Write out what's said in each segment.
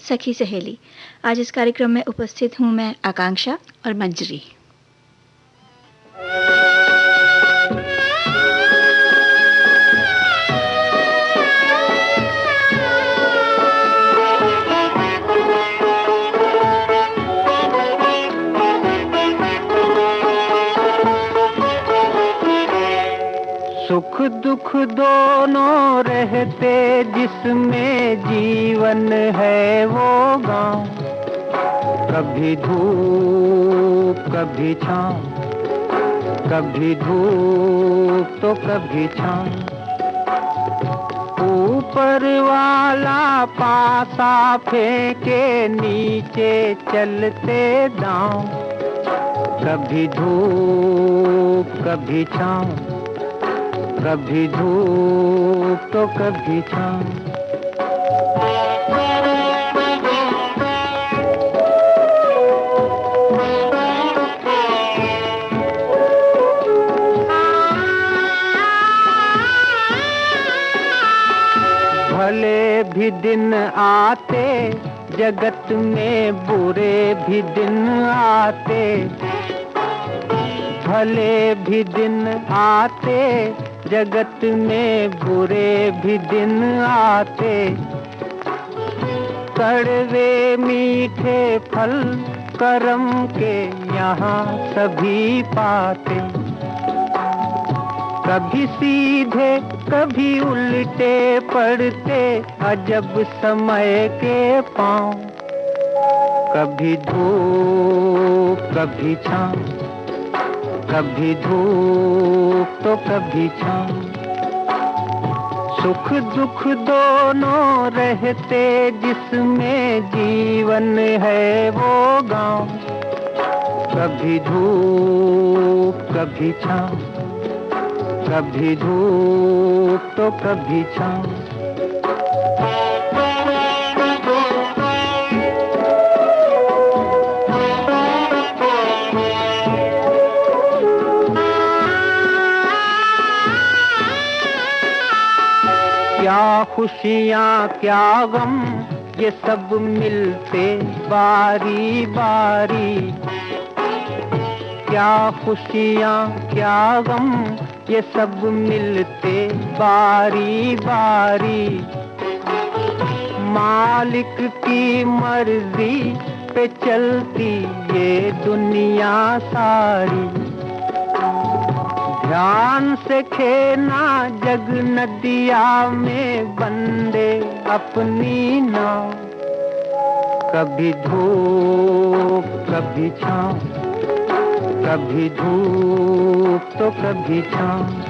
सखी सहेली। आज इस कार्यक्रम में उपस्थित हूँ मैं आकांक्षा और मंजरी। सुख दुख दोनों रहते जिसमें जीवन है वो गाँव, कभी धूप कभी छाँव, कभी धूप तो कभी छाँव। ऊपर वाला पासा फेंके नीचे चलते दाँव, कभी धूप कभी छाँव, कभी धूप तो कभी छाँव। भले भी दिन आते जगत में, बुरे भी दिन आते, भले भी दिन आते जगत में, बुरे भी दिन आते। कड़वे मीठे फल करम के यहाँ सभी पाते, कभी सीधे कभी उल्टे पड़ते अजब समय के पाँव, कभी धूप कभी छाँव, कभी धूप तो कभी छाँव। सुख दुख दोनों रहते जिसमें जीवन है वो गाँव, कभी धूप कभी छाँव, कभी धूप तो कभी छाँव। क्या खुशियाँ क्या गम ये सब मिलते बारी बारी, क्या खुशियाँ क्या गम ये सब मिलते बारी बारी। मालिक की मर्जी पे चलती ये दुनिया सारी, ध्यान से खेना जग नदिया में बंदे अपनी नाव, कभी धूप कभी छाँव, कभी धूप तो कभी छाँव।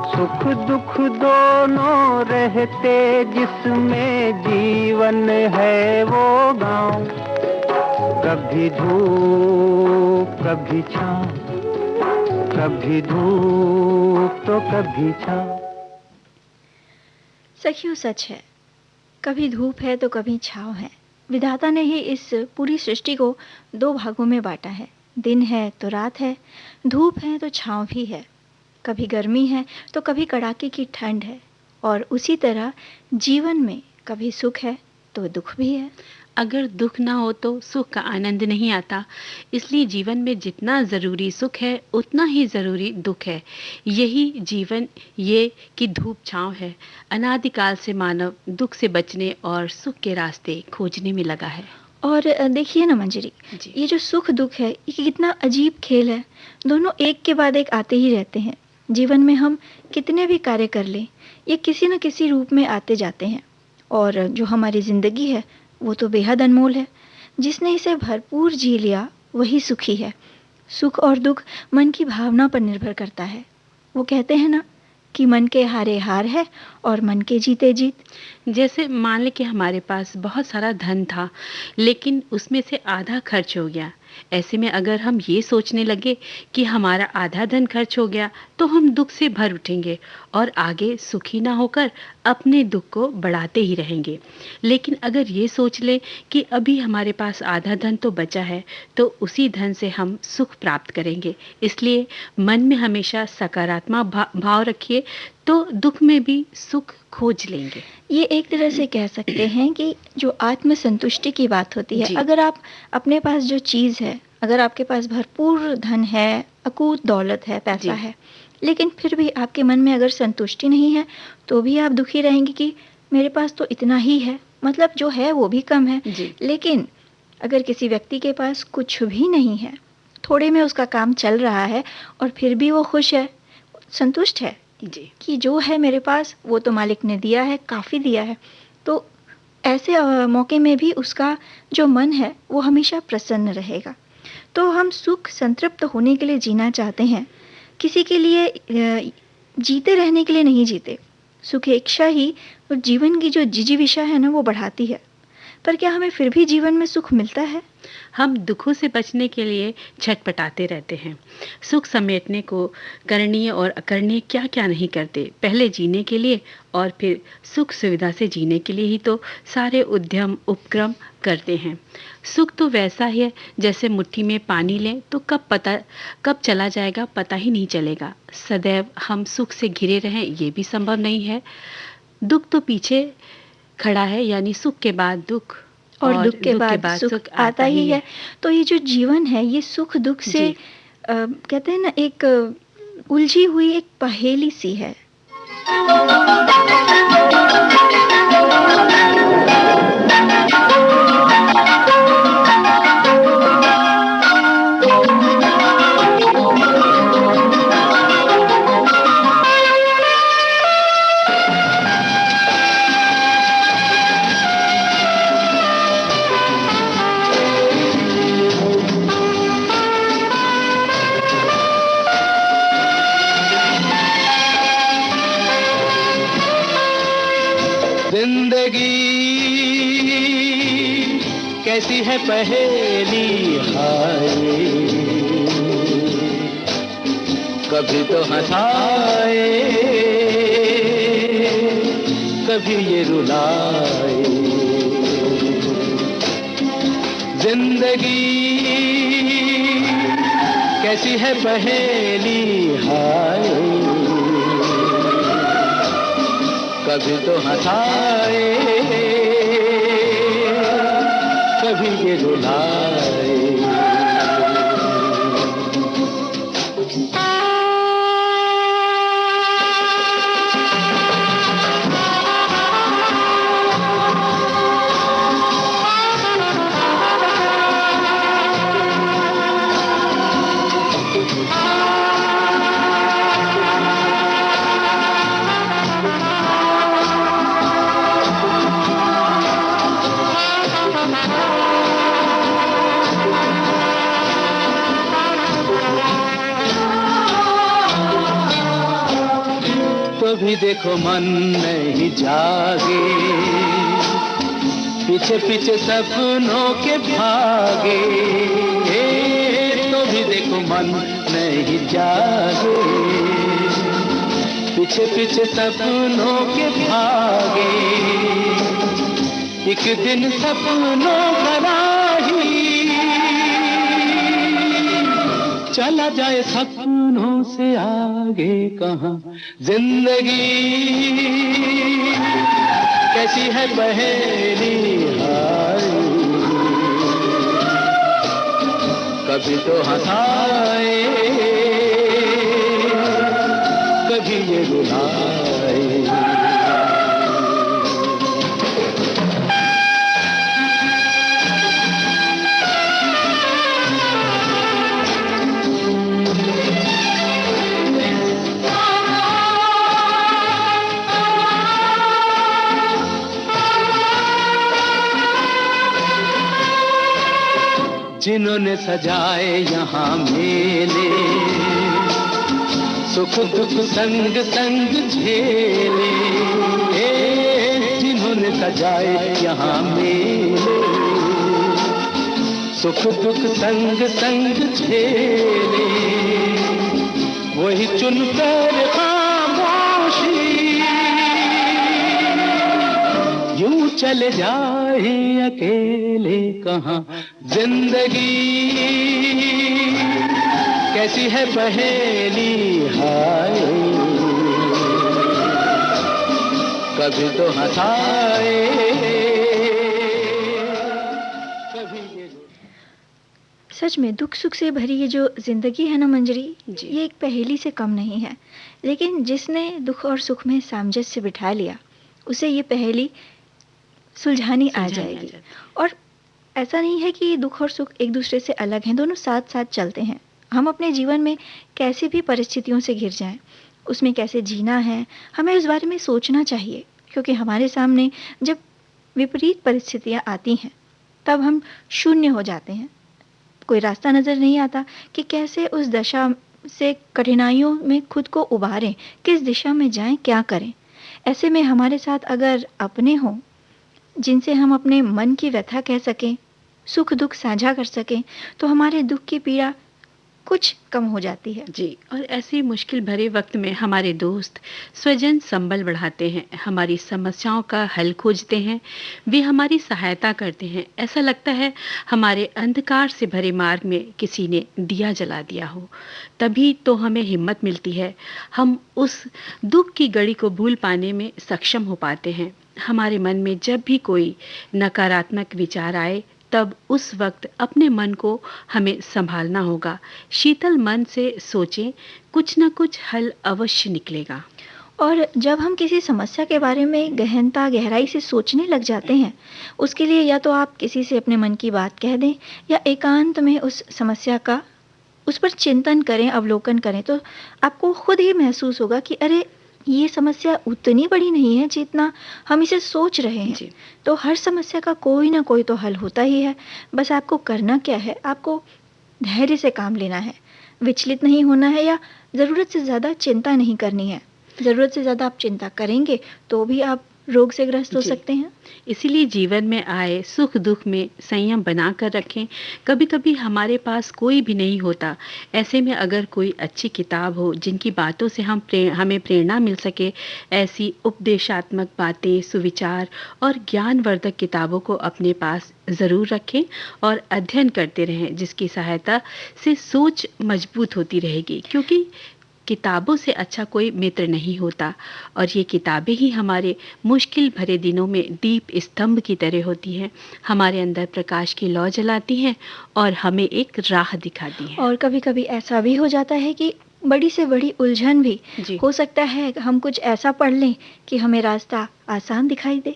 सुख दुख दोनों रहते जिसमें जीवन है वो गाँव, कभी धूप कभी छाँव, कभी धूप तो कभी छाँव। सखियों सच है, कभी धूप है तो कभी छाँव है। विधाता ने ही इस पूरी सृष्टि को दो भागों में बांटा है। दिन है तो रात है, धूप है तो छाँव भी है, कभी गर्मी है तो कभी कड़ाके की ठंड है। और उसी तरह जीवन में कभी सुख है तो दुख भी है। अगर दुख ना हो तो सुख का आनंद नहीं आता, इसलिए जीवन में जितना ज़रूरी सुख है उतना ही ज़रूरी दुख है। यही जीवन ये कि धूप छाँव है। अनादिकाल से मानव दुख से बचने और सुख के रास्ते खोजने में लगा है। और देखिए ना मंजरी, ये जो सुख दुख है ये कितना अजीब खेल है। दोनों एक के बाद एक आते ही रहते हैं। जीवन में हम कितने भी कार्य कर लें, ये किसी न किसी रूप में आते जाते हैं। और जो हमारी ज़िंदगी है वो तो बेहद अनमोल है। जिसने इसे भरपूर जी लिया वही सुखी है। सुख और दुख मन की भावना पर निर्भर करता है। वो कहते हैं ना कि मन के हारे हार है और मन के जीते जीत। जैसे मान लें कि हमारे पास बहुत सारा धन था, लेकिन उसमें से आधा खर्च हो गया। ऐसे में अगर हम ये सोचने लगे कि हमारा आधा धन खर्च हो गया तो हम दुख से भर उठेंगे और आगे सुखी ना होकर अपने दुख को बढ़ाते ही रहेंगे। लेकिन अगर ये सोच ले कि अभी हमारे पास आधा धन तो बचा है तो उसी धन से हम सुख प्राप्त करेंगे। इसलिए मन में हमेशा सकारात्मक भाव रखिए तो दुख में भी सुख खोज लेंगे। ये एक तरह से कह सकते हैं कि जो आत्म संतुष्टि की बात होती है, अगर आप अपने पास जो चीज़ है, अगर आपके पास भरपूर धन है, अकूत दौलत है, पैसा है, लेकिन फिर भी आपके मन में अगर संतुष्टि नहीं है, तो भी आप दुखी रहेंगे कि मेरे पास तो इतना ही है, मतलब जो है वो भी कम है। लेकिन अगर किसी व्यक्ति के पास कुछ भी नहीं है, थोड़े में उसका काम चल रहा है और फिर भी वो खुश है, संतुष्ट है कि जो है मेरे पास वो तो मालिक ने दिया है, काफ़ी दिया है, तो ऐसे मौके में भी उसका जो मन है वो हमेशा प्रसन्न रहेगा। तो हम सुख संतृप्त होने के लिए जीना चाहते हैं, किसी के लिए जीते रहने के लिए नहीं जीते। सुखेच्छा ही और जीवन की जो जिजीविषा है ना, वो बढ़ाती है। पर क्या हमें फिर भी जीवन में सुख मिलता है? हम दुखों से बचने के लिए छटपटाते रहते हैं। सुख समेटने को करणीय और अकरणीय क्या क्या नहीं करते। पहले जीने के लिए और फिर सुख सुविधा से जीने के लिए ही तो सारे उद्यम उपक्रम करते हैं। सुख तो वैसा ही है जैसे मुट्ठी में पानी लें तो कब चला जाएगा पता ही नहीं चलेगा। सदैव हम सुख से घिरे रहें ये भी संभव नहीं है। दुख तो पीछे खड़ा है, यानी सुख के बाद दुख और दुख के बाद सुख आता ही है। तो ये जो जीवन है ये सुख दुख से कहते हैं ना, एक उलझी हुई एक पहेली सी है। कैसी है पहेली हाय, कभी तो हंसाए कभी ये रुलाए। जिंदगी कैसी है पहेली हाय, कभी तो हंसाए कभी ये रुलाए। भी देखो मन नहीं जागे, पीछे पीछे सपनों के भागे। तो भी देखो मन नहीं जागे, पीछे पीछे सपनों के भागे। एक दिन सपनों का राही चला जाए सपनों से आगे कहाँ। जिंदगी कैसी है पहेली हाय, कभी तो हंसाए कभी ये रुलाए। जिन्होंने सजाए यहाँ मेले, सुख दुख संग संग झेले। जिन्होंने सजाए यहाँ मेले, सुख दुख संग संग झेले। वही चुनकर खामोशी यूं चले जाए अकेले कहाँ। जिंदगी कैसी है पहेली हाय, कभी तो हंसाए, कभी ये सच में दुख सुख से भरी ये जो जिंदगी है ना मंजरी, जी। ये एक पहेली से कम नहीं है। लेकिन जिसने दुख और सुख में सामंजस्य बिठा लिया, उसे ये पहेली सुलझानी आ सुलझानी आ जाएगी। जाती। और ऐसा नहीं है कि दुख और सुख एक दूसरे से अलग हैं, दोनों साथ साथ चलते हैं। हम अपने जीवन में कैसी भी परिस्थितियों से घिर जाएं, उसमें कैसे जीना है, हमें उस बारे में सोचना चाहिए। क्योंकि हमारे सामने जब विपरीत परिस्थितियां आती हैं, तब हम शून्य हो जाते हैं। कोई रास्ता नज़र नहीं आता कि कैसे उस दशा से, कठिनाइयों में खुद को उबारें, किस दिशा में जाएं, क्या करें। ऐसे में हमारे साथ अगर अपने हों जिनसे हम अपने मन की व्यथा कह सकें, सुख दुख साझा कर सकें, तो हमारे दुख की पीड़ा कुछ कम हो जाती है। जी, और ऐसे मुश्किल भरे वक्त में हमारे दोस्त स्वजन संबल बढ़ाते हैं, हमारी समस्याओं का हल खोजते हैं, वे हमारी सहायता करते हैं। ऐसा लगता है हमारे अंधकार से भरे मार्ग में किसी ने दिया जला दिया हो। तभी तो हमें हिम्मत मिलती है, हम उस दुख की घड़ी को भूल पाने में सक्षम हो पाते हैं। हमारे मन में जब भी कोई नकारात्मक विचार आए, तब उस वक्त अपने मन को हमें संभालना होगा। शीतल मन से सोचें, कुछ न कुछ हल अवश्य निकलेगा। और जब हम किसी समस्या के बारे में गहराई से सोचने लग जाते हैं, उसके लिए या तो आप किसी से अपने मन की बात कह दें, या एकांत में उस समस्या का, उस पर चिंतन करें, अवलोकन करें, तो आपको खुद ही महसूस होगा कि अरे, ये समस्या उतनी बड़ी नहीं है जितना हम इसे सोच रहे हैं। जी। तो हर समस्या का कोई ना कोई तो हल होता ही है। बस आपको करना क्या है, आपको धैर्य से काम लेना है, विचलित नहीं होना है, या ज़रूरत से ज़्यादा चिंता नहीं करनी है। ज़रूरत से ज़्यादा आप चिंता करेंगे तो भी आप रोग से ग्रस्त हो जी। सकते हैं। इसीलिए जीवन में आए सुख दुख में संयम बना कर रखें। कभी कभी हमारे पास कोई भी नहीं होता, ऐसे में अगर कोई अच्छी किताब हो जिनकी बातों से हमें प्रेरणा मिल सके, ऐसी उपदेशात्मक बातें, सुविचार और ज्ञानवर्धक किताबों को अपने पास ज़रूर रखें और अध्ययन करते रहें, जिसकी सहायता से सोच मजबूत होती रहेगी। क्योंकि किताबों से अच्छा कोई मित्र नहीं होता, और ये किताबें ही हमारे मुश्किल भरे दिनों में दीप स्तंभ की तरह होती हैं, हमारे अंदर प्रकाश की लौ जलाती हैं और हमें एक राह दिखाती हैं। और कभी-कभी ऐसा भी हो जाता है कि बड़ी से बड़ी उलझन भी जी। हो सकता है, हम कुछ ऐसा पढ़ लें कि हमें रास्ता आसान दिखाई दे।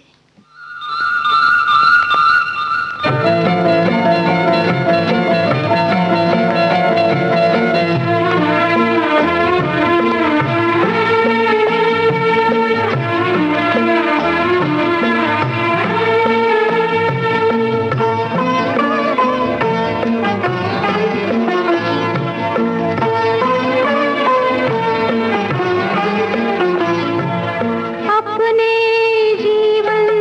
अपने जीवन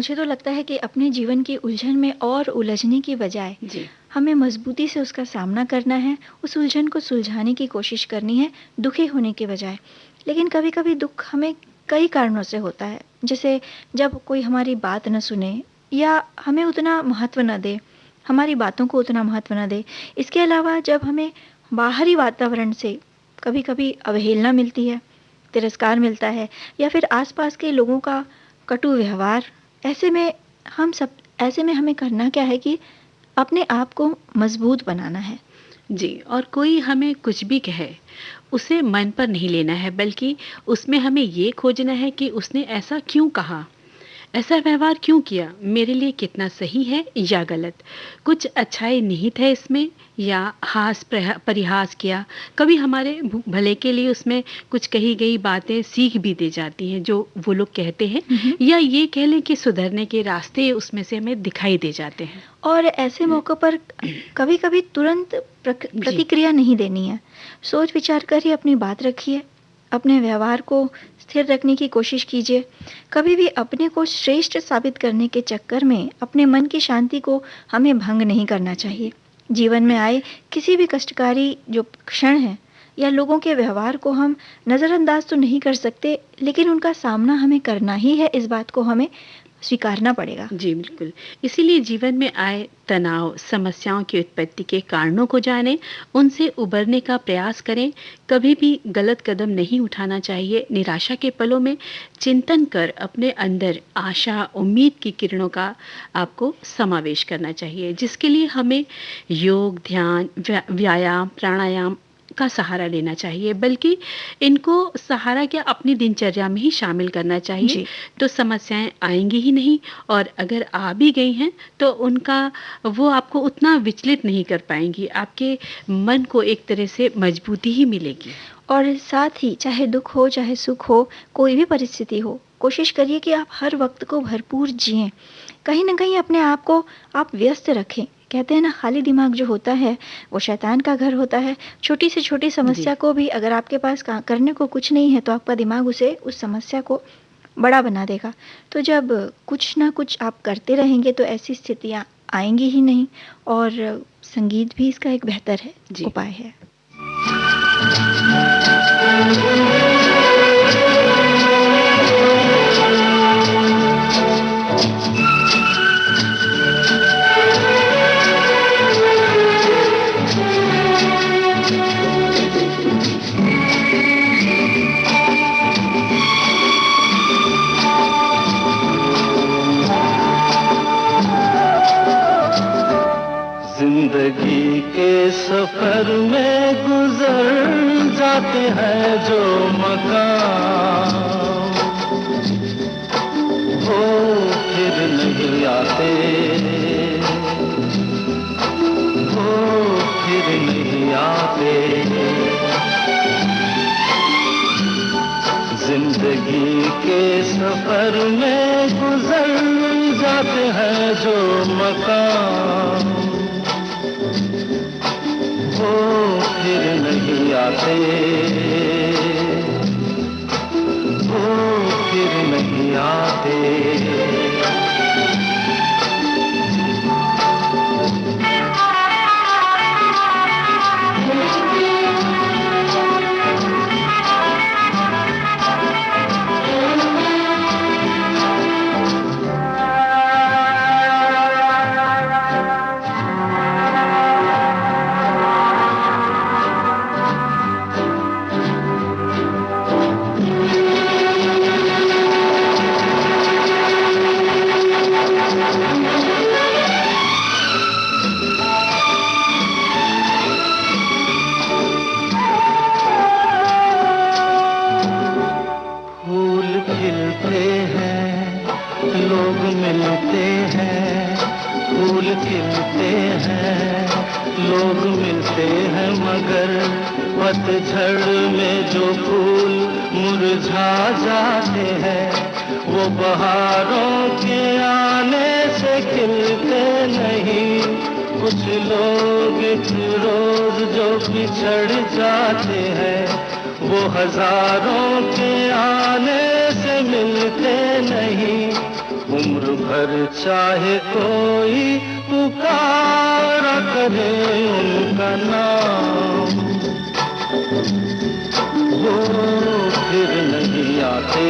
मुझे तो लगता है कि अपने जीवन की उलझन में और उलझने की बजाय जी। हमें मजबूती से उसका सामना करना है, उस उलझन को सुलझाने की कोशिश करनी है, दुखी होने के बजाय। लेकिन कभी-कभी दुख हमें कई कारणों से होता है, जैसे जब कोई हमारी बात न सुने या हमें उतना महत्व न दे, हमारी बातों को उतना महत्व न दे। इसके अलावा जब हमें बाहरी वातावरण से कभी-कभी अवहेलना मिलती है, तिरस्कार मिलता है या फिर आसपास के लोगों का कटु व्यवहार, ऐसे में ऐसे में हमें करना क्या है कि अपने आप को मजबूत बनाना है। जी, और कोई हमें कुछ भी कहे, उसे मन पर नहीं लेना है, बल्कि उसमें हमें ये खोजना है कि उसने ऐसा क्यों कहा? ऐसा व्यवहार क्यों किया? मेरे लिए कितना सही है या गलत? कुछ अच्छाई निहित है इसमें या परिहास किया? कभी हमारे भले के लिए उसमें कुछ कही गई बातें सीख भी दे जाती हैं, जो वो लोग कहते हैं, हुँ, हुँ। या ये कह लें कि सुधरने के रास्ते उसमें से हमें दिखाई दे जाते हैं। और ऐसे मौक़ों पर कभी-कभी तुरंत जी, प्रतिक्रिया नहीं देनी है। सोच विचार कर ही अपनी बात रखिए, अपने व्यवहार को स्थिर रखने की कोशिश कीजिए। कभी भी अपने को श्रेष्ठ साबित करने के चक्कर में अपने मन की शांति को हमें भंग नहीं करना चाहिए। जीवन में आए किसी भी कष्टकारी जो क्षण हैं या लोगों के व्यवहार को हम नज़रअंदाज तो नहीं कर सकते, लेकिन उनका सामना हमें करना ही है, इस बात को हमें स्वीकारना पड़ेगा। जी, बिल्कुल। इसीलिए जीवन में आए तनाव, समस्याओं की उत्पत्ति के कारणों को जानें, उनसे उबरने का प्रयास करें। कभी भी गलत कदम नहीं उठाना चाहिए। निराशा के पलों में चिंतन कर अपने अंदर आशा, उम्मीद की किरणों का आपको समावेश करना चाहिए, जिसके लिए हमें योग, ध्यान, व्यायाम, प्राणायाम का सहारा लेना चाहिए, बल्कि इनको सहारा क्या अपनी दिनचर्या में ही शामिल करना चाहिए। जी। तो समस्याएँ आएँगी ही नहीं, और अगर आ भी गई हैं तो उनका वो आपको उतना विचलित नहीं कर पाएँगी। आपके मन को एक तरह से मजबूती ही मिलेगी। और साथ ही चाहे दुख हो, चाहे सुख हो, कोई भी परिस्थिति हो, कोशिश करिए कि आप हर वक़्त को भरपूर जिएँ। कहीं न कहीं अपने आप को आप व्यस्त रखें। कहते हैं ना, खाली दिमाग जो होता है, वो शैतान का घर होता है। छोटी से छोटी जी। समस्या को भी अगर आपके पास का करने को कुछ नहीं है, तो आपका दिमाग उसे उस समस्या को बड़ा बना देगा। तो जब कुछ ना कुछ आप करते रहेंगे, तो ऐसी स्थितियाँ आएँगी ही नहीं, और संगीत भी इसका एक बेहतर है जी। उपाय है। जिंदगी के सफर में गुजर जाते हैं जो मकाम, वो फिर नहीं आते, वो फिर नहीं आते। जिंदगी के सफर में गुजर जाते हैं जो मकाम, वो फिर नहीं आते, वो फिर नहीं आते। फूल खिलते हैं, लोग मिलते हैं, फूल खिलते हैं, लोग मिलते हैं, मगर पतझड़ में जो फूल मुरझा जाते हैं, वो बहारों के आने से खिलते नहीं। कुछ लोग एक रोज जो बिछड़ जाते हैं, वो हजारों के आने से मिलते नहीं। उम्र उम्र भर चाहे कोई पुकारा करे उनका नाम, वो फिर नहीं आते,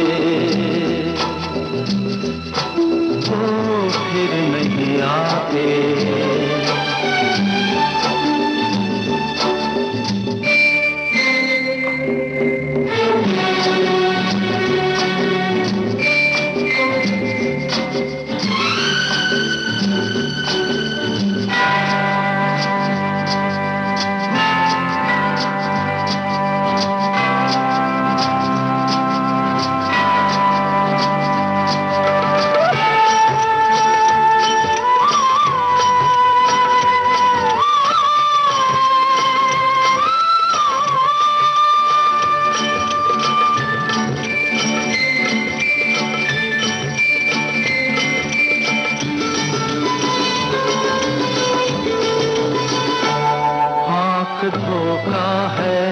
वो फिर नहीं आते। धोखा है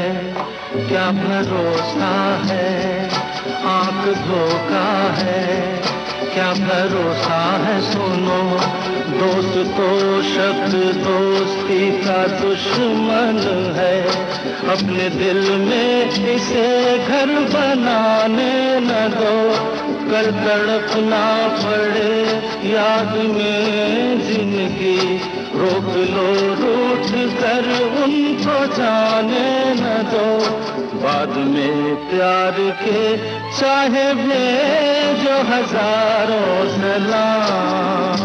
क्या भरोसा है, आंख धोखा है क्या भरोसा है। सुनो दोस्त तो शब्द दोस्ती का दुश्मन है, अपने दिल में इसे घर बनाने न दो, कल तड़पना पड़े याद में जिंदगी। रोक लो रूठ कर उनको जाने न दो, बाद में प्यार के चाहे भेजो हजारों सलाम,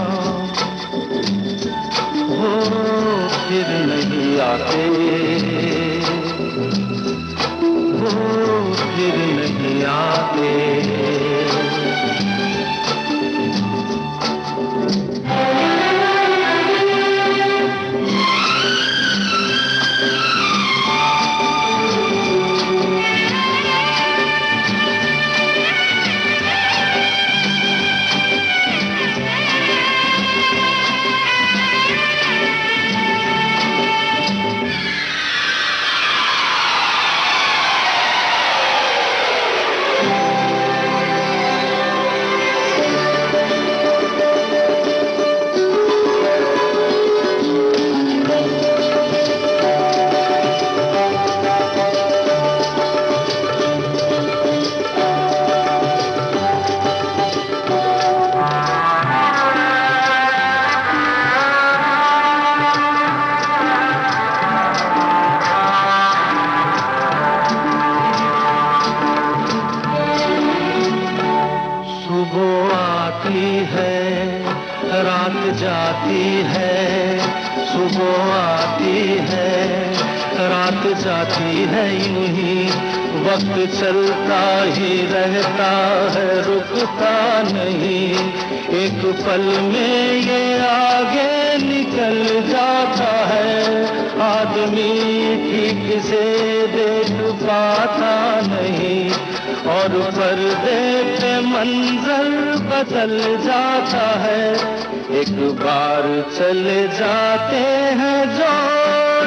वो फिर नहीं आते, वो फिर नहीं आते। रात जाती है, सुबह आती है, रात जाती है, यूं ही वक्त चलता ही रहता है, रुकता नहीं। एक पल में ये आगे निकल जाता है, आदमी ठीक से देख पाता नहीं, और पर्दे पे मंजर बदल जाता है। एक बार चले जाते हैं जो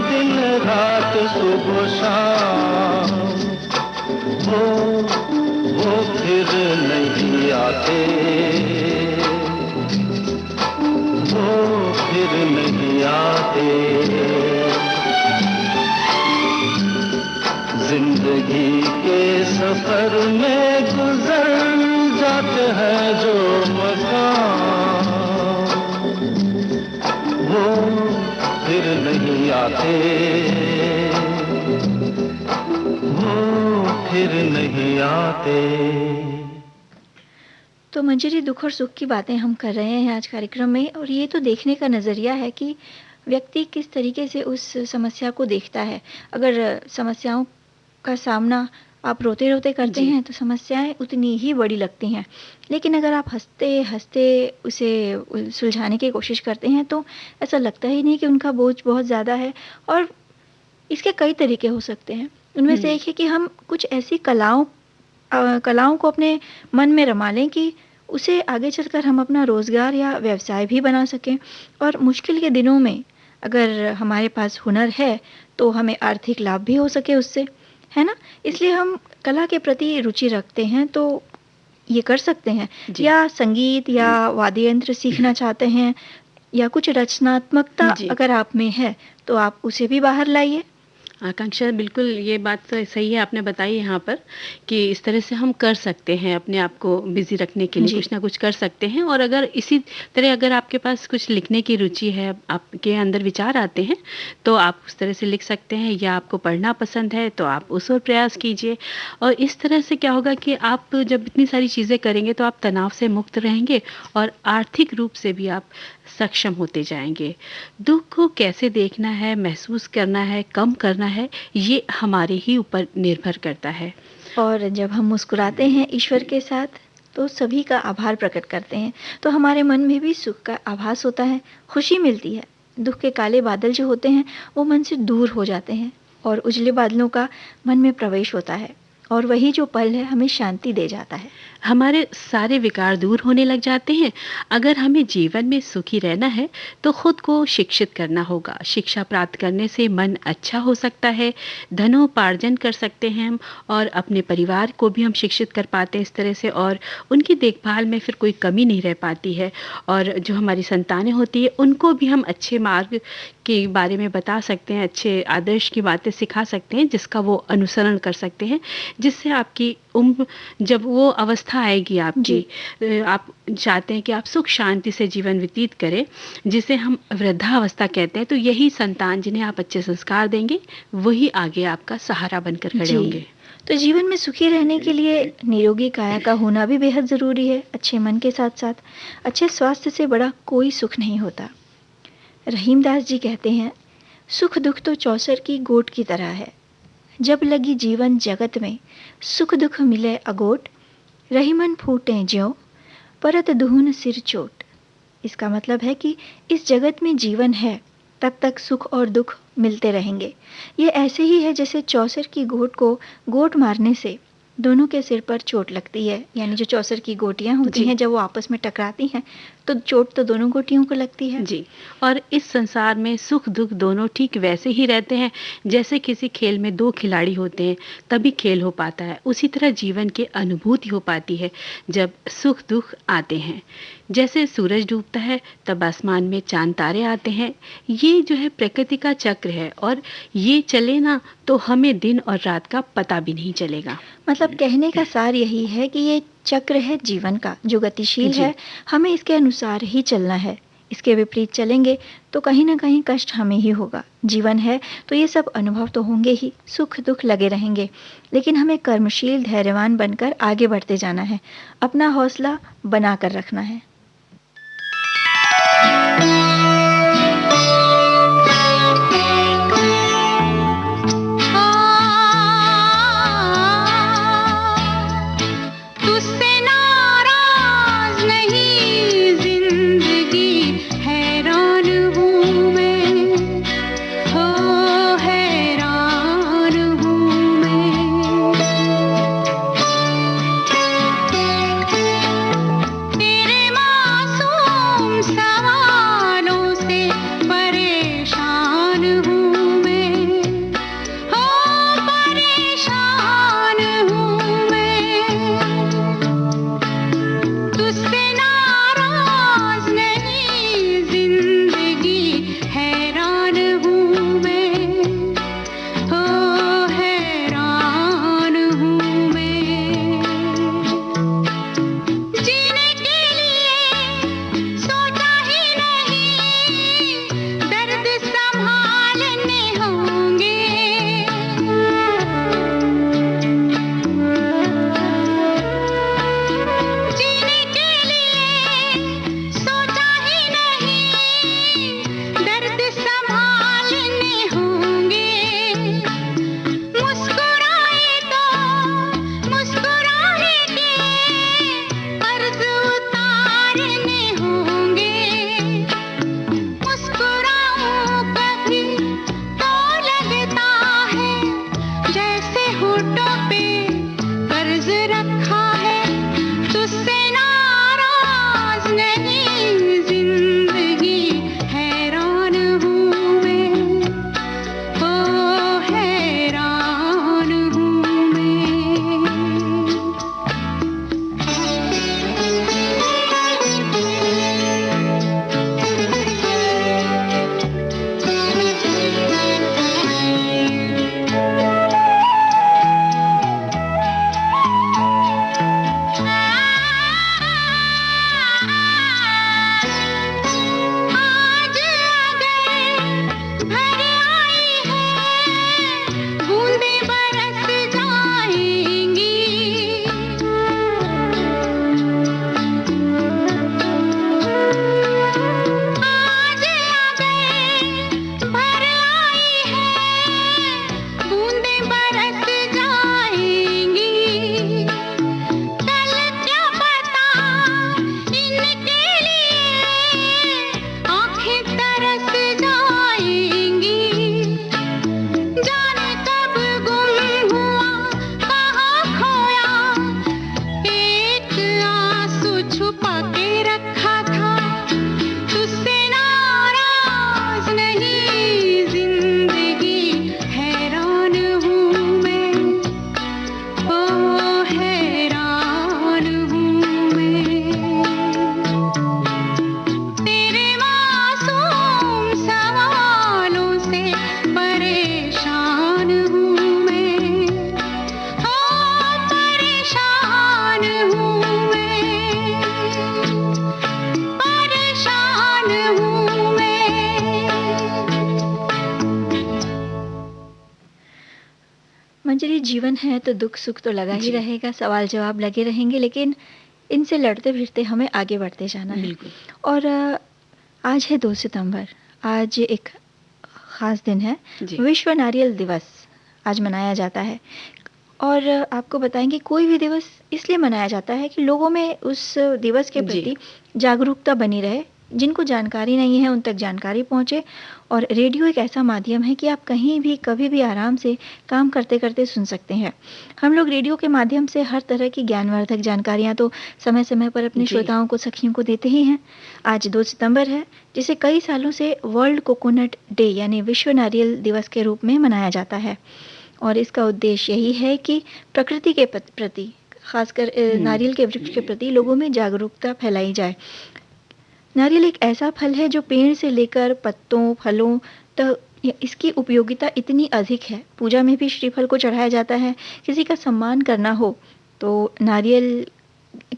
दिन रात सुबह शाम, वो फिर नहीं आते, वो फिर नहीं आते। जिंदगी के सफर में गुजर जाते हैं जो मकाम, वो फिर नहीं आते, वो फिर नहीं आते। तो मंजरी, दुख और सुख की बातें हम कर रहे हैं आज कार्यक्रम में, और ये तो देखने का नज़रिया है कि व्यक्ति किस तरीके से उस समस्या को देखता है। अगर समस्याओं का सामना आप रोते-रोते करते हैं तो समस्याएं उतनी ही बड़ी लगती हैं, लेकिन अगर आप हँसते-हँसते उसे सुलझाने की कोशिश करते हैं तो ऐसा लगता ही नहीं कि उनका बोझ बहुत ज़्यादा है। और इसके कई तरीके हो सकते हैं। उनमें से एक है कि हम कुछ ऐसी कलाओं को अपने मन में रमा लें कि उसे आगे चलकर हम अपना रोज़गार या व्यवसाय भी बना सकें, और मुश्किल के दिनों में अगर हमारे पास हुनर है तो हमें आर्थिक लाभ भी हो सके उससे, है ना? इसलिए हम कला के प्रति रुचि रखते हैं। तो ये कर सकते हैं। जी। या संगीत या वाद्य यंत्र सीखना चाहते हैं या कुछ रचनात्मकता जी। अगर आप में है, तो आप उसे भी बाहर लाइए। आकांक्षा, बिल्कुल ये बात तो सही है आपने बताई यहाँ पर कि इस तरह से हम कर सकते हैं, अपने आप को बिज़ी रखने के लिए जी। कुछ ना कुछ कर सकते हैं। और अगर इसी तरह अगर आपके पास कुछ लिखने की रुचि है, आपके अंदर विचार आते हैं, तो आप उस तरह से लिख सकते हैं। या आपको पढ़ना पसंद है तो आप उस ओर प्रयास कीजिए। और इस तरह से क्या होगा कि आप जब इतनी सारी चीज़ें करेंगे तो आप तनाव से मुक्त रहेंगे और आर्थिक रूप से भी आप सक्षम होते जाएँगे। दुःख को कैसे देखना है, महसूस करना है, कम करना है, ये हमारे ही ऊपर निर्भर करता है। और जब हम मुस्कुराते हैं ईश्वर के साथ, तो सभी का आभार प्रकट करते हैं, तो हमारे मन में भी सुख का आभास होता है, खुशी मिलती है। दुख के काले बादल जो होते हैं, वो मन से दूर हो जाते हैं और उजले बादलों का मन में प्रवेश होता है, और वही जो पल है हमें शांति दे जाता है। हमारे सारे विकार दूर होने लग जाते हैं। अगर हमें जीवन में सुखी रहना है तो खुद को शिक्षित करना होगा। शिक्षा प्राप्त करने से मन अच्छा हो सकता है, धनोपार्जन कर सकते हैं हम, और अपने परिवार को भी हम शिक्षित कर पाते हैं इस तरह से, और उनकी देखभाल में फिर कोई कमी नहीं रह पाती है। और जो हमारी संतानें होती है उनको भी हम अच्छे मार्ग के बारे में बता सकते हैं, अच्छे आदर्श की बातें सिखा सकते हैं जिसका वो अनुसरण कर सकते हैं, जिससे आपकी उम्र, जब वो अवस्था आएगी आपकी, आप चाहते हैं कि आप सुख शांति से जीवन व्यतीत करें, जिसे हम वृद्धावस्था कहते हैं, तो यही संतान जिन्हें आप अच्छे संस्कार देंगे, वही आगे आपका सहारा बनकर खड़े होंगे। तो जीवन में सुखी रहने के लिए निरोगी काया का होना भी बेहद ज़रूरी है। अच्छे मन के साथ साथ अच्छे स्वास्थ्य से बड़ा कोई सुख नहीं होता। रहीमदास जी कहते हैं, सुख दुख तो चौसर की गोट की तरह है, जब लगी जीवन जगत में, सुख दुख मिले अगोट, रहीमन फूटें ज्यों, परत दुहन सिर चोट। इसका मतलब है कि इस जगत में जीवन है, तब तक सुख और दुख मिलते रहेंगे। ये ऐसे ही है जैसे चौसर की गोट को गोट मारने से दोनों के सिर पर चोट लगती है। यानी जो चौसर की गोटियां होती हैं, जब वो आपस में टकराती हैं, तो चोट तो दोनों गोटियों को लगती है। जी। और इस संसार में सुख दुख दोनों ठीक वैसे ही रहते हैं जैसे किसी खेल में दो खिलाड़ी होते हैं, तभी खेल हो पाता है। उसी तरह जीवन की अनुभूति हो पाती है जब सुख दुख आते हैं। जैसे सूरज डूबता है तब आसमान में चांद तारे आते हैं। ये जो है प्रकृति का चक्र है, और ये चले ना तो हमें दिन और रात का पता भी नहीं चलेगा। मतलब कहने का सार यही है कि ये चक्र है जीवन का, जो गतिशील है, हमें इसके अनुसार ही चलना है। इसके विपरीत चलेंगे तो कहीं ना कहीं कष्ट हमें ही होगा। जीवन है तो ये सब अनुभव तो होंगे ही, सुख दुख लगे रहेंगे, लेकिन हमें कर्मशील धैर्यवान बनकर आगे बढ़ते जाना है, अपना हौसला बनाकर रखना है। तुझसे नाराज नहीं जिंदगी, हैरान हूँ मैं, हो हैरान हूँ मैं। तेरे मासूम सवालों मंजरी, जीवन है तो दुख सुख तो लगा ही जी। रहेगा, सवाल जवाब लगे रहेंगे, लेकिन इनसे लड़ते भिड़ते हमें आगे बढ़ते जाना है। बिल्कुल। और आज है 2 सितंबर, आज एक ख़ास दिन है, जी। विश्व नारियल दिवस आज मनाया जाता है। और आपको बताएँगे कोई भी दिवस इसलिए मनाया जाता है कि लोगों में उस दिवस के जी। प्रति जागरूकता बनी रहे। जिनको जानकारी नहीं है उन तक जानकारी पहुँचे, और रेडियो एक ऐसा माध्यम है कि आप कहीं भी कभी भी आराम से काम करते-करते सुन सकते हैं। हम लोग रेडियो के माध्यम से हर तरह की ज्ञानवर्धक जानकारियाँ तो समय-समय पर अपने जी। श्रोताओं को, सखियों को देते ही हैं। आज 2 सितंबर है, जिसे कई सालों से वर्ल्ड कोकोनट डे यानी विश्व नारियल दिवस के रूप में मनाया जाता है। और इसका उद्देश्य यही है कि प्रकृति के प्रति, खासकर नारियल के वृक्ष के प्रति लोगों में जागरूकता फैलाई जाए। नारियल एक ऐसा फल है जो पेड़ से लेकर पत्तों, फलों तक इसकी उपयोगिता इतनी अधिक है। पूजा में भी श्रीफल को चढ़ाया जाता है। किसी का सम्मान करना हो तो नारियल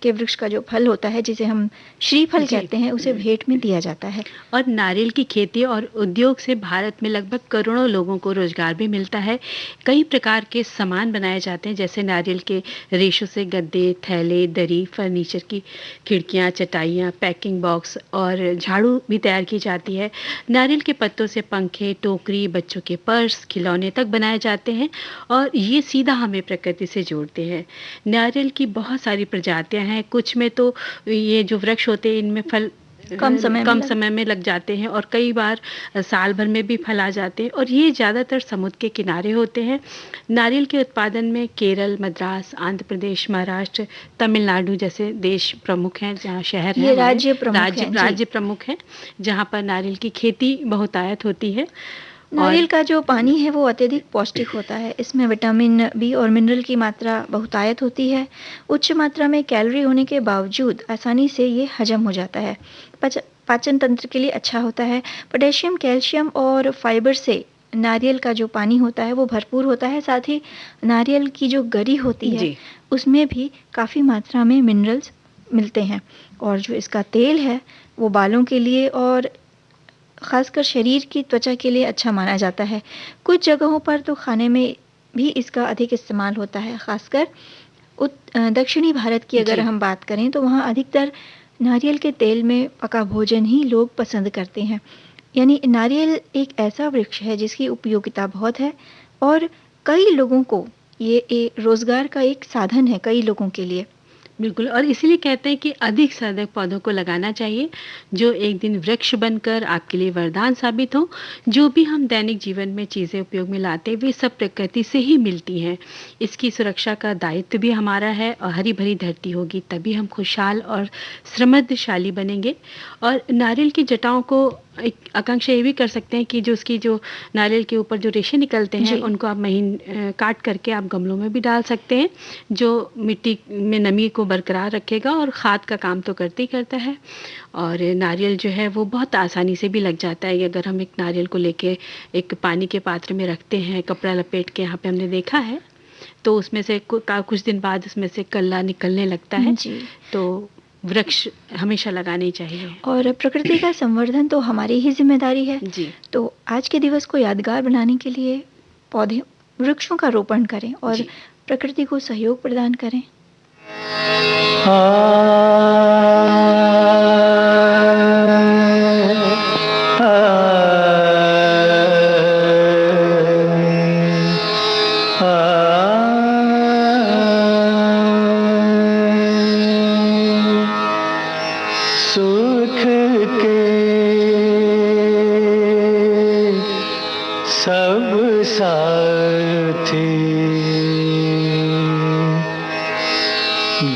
के वृक्ष का जो फल होता है, जिसे हम श्रीफल जी। कहते हैं, उसे भेंट में दिया जाता है। और नारियल की खेती और उद्योग से भारत में लगभग करोड़ों लोगों को रोजगार भी मिलता है। कई प्रकार के सामान बनाए जाते हैं, जैसे नारियल के रेशों से गद्दे, थैले, दरी, फर्नीचर की खिड़कियां, चटाइयां, पैकिंग बॉक्स और झाड़ू भी तैयार की जाती है। नारियल के पत्तों से पंखे, टोकरी, बच्चों के पर्स, खिलौने तक बनाए जाते हैं और ये सीधा हमें प्रकृति से जोड़ते हैं। नारियल की बहुत सारी प्रजातियां हैं, कुछ में तो ये जो वृक्ष होते हैं इनमें फल कम समय में लग जाते हैं और कई बार साल भर में भी फल आ जाते हैं, और ये ज़्यादातर समुद्र के किनारे होते हैं। नारियल के उत्पादन में केरल, मद्रास, आंध्र प्रदेश, महाराष्ट्र, तमिलनाडु जैसे देश प्रमुख हैं, जहाँ शहर ये हैं हमारे, राज्य प्रमुख हैं, जी। राज्य प्रमुख हैं जहाँ पर नारियल की खेती बहुतायत होती है। नारियल का जो पानी है वो अत्यधिक पौष्टिक होता है। इसमें विटामिन बी और मिनरल की मात्रा बहुतायत होती है। उच्च मात्रा में कैलोरी होने के बावजूद आसानी से ये हजम हो जाता है। पाचन तंत्र के लिए अच्छा होता है। पोटेशियम, कैल्शियम और फाइबर से नारियल का जो पानी होता है वो भरपूर होता है। साथ ही नारियल की जो गरी होती है जी। उसमें भी काफ़ी मात्रा में मिनरल्स मिलते हैं। और जो इसका तेल है वो बालों के लिए और खासकर शरीर की त्वचा के लिए अच्छा माना जाता है। कुछ जगहों पर तो खाने में भी इसका अधिक इस्तेमाल होता है। खासकर दक्षिणी भारत की अगर जी। हम बात करें तो वहाँ अधिकतर नारियल के तेल में पका भोजन ही लोग पसंद करते हैं। यानी नारियल एक ऐसा वृक्ष है जिसकी उपयोगिता बहुत है और कई लोगों को ये रोजगार का एक साधन है कई लोगों के लिए। बिल्कुल, और इसीलिए कहते हैं कि अधिक से अधिक पौधों को लगाना चाहिए, जो एक दिन वृक्ष बनकर आपके लिए वरदान साबित हो। जो भी हम दैनिक जीवन में चीज़ें उपयोग में लाते हैं, वे सब प्रकृति से ही मिलती हैं। इसकी सुरक्षा का दायित्व भी हमारा है, और हरी भरी धरती होगी तभी हम खुशहाल और समृद्धशाली बनेंगे। और नारियल की जटाओं को एक आकांक्षा ये भी कर सकते हैं कि जो उसकी जो नारियल के ऊपर जो रेशे निकलते हैं, जी। उनको आप काट करके आप गमलों में भी डाल सकते हैं, जो मिट्टी में नमी को बरकरार रखेगा और खाद का काम तो करते ही करता है। और नारियल जो है वो बहुत आसानी से भी लग जाता है। अगर हम एक नारियल को लेके एक पानी के पात्र में रखते हैं, कपड़ा लपेट के, यहाँ पे हमने देखा है, तो उसमें से कुछ दिन बाद उसमें से कल्ला निकलने लगता है। जी। तो वृक्ष हमेशा लगाने चाहिए। और प्रकृति का संवर्धन तो हमारी ही जिम्मेदारी है। जी। तो आज के दिवस को यादगार बनाने के लिए पौधे, वृक्षों का रोपण करें और जी। प्रकृति को सहयोग प्रदान करें। सुख के सब साथी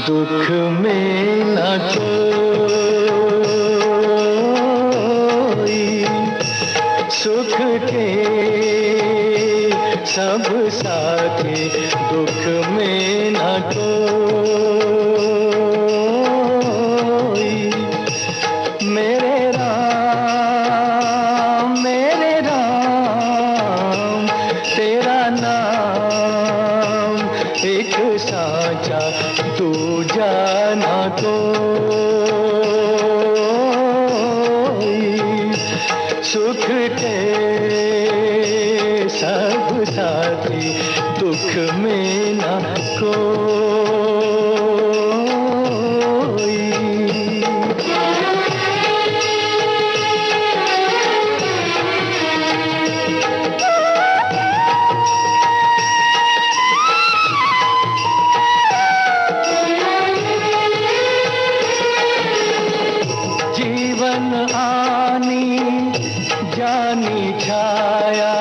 दुख में न कोई, सुख के सब साथी दुख में न कोई। मेरे राम तेरा नाम एक साचा दूजा ना कोई। सुख के सब साथी दुख में न कोई। जीवन आनी जानी छाया,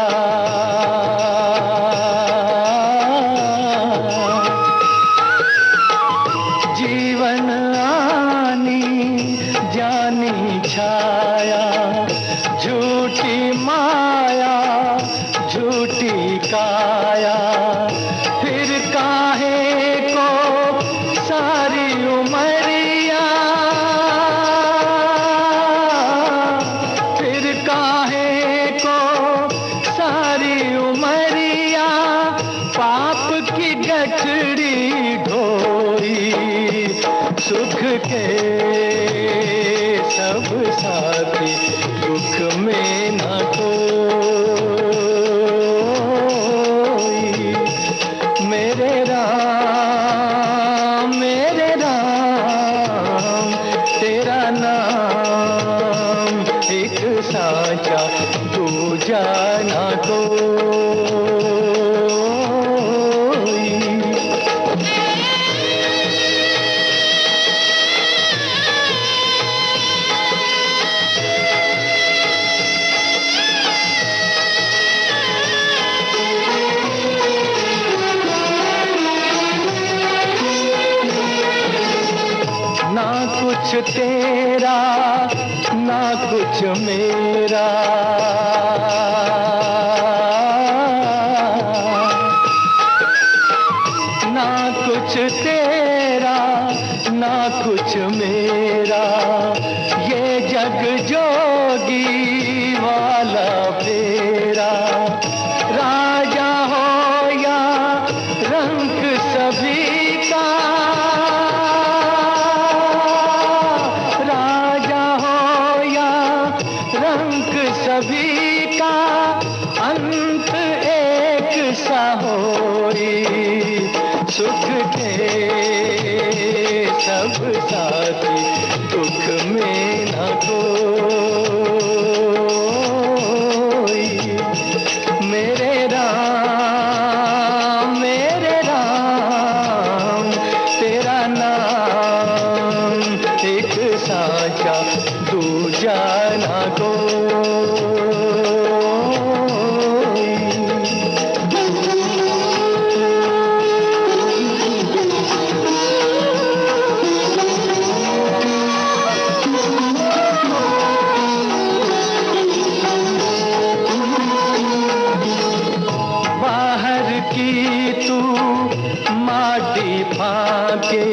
जीवन आनी जानी छाया, झूठी माया झूठी काया, फिर काहे को सारी उमरिया, फिर काहे को सारी उमरिया, पाप की गठरी ढोई, सुख के सब साथी दुख में न कोई। मेरे राम तेरा नाम एक साचा दूजा ना कोई। ना कुछ तेरा ना कुछ मेरा, ना कुछ तेरा ना कुछ मेरा, ये जग जोगी वाला फेरा, राजा हो या रंग सभी का, राजा हो या रंग सभी का, अंत एक सा होई, सुख के सब साथी दुख में न कोई। मेरे राम तेरा नाम एक साचा दूजा ना कोई। बाहर की तू माटी फाके,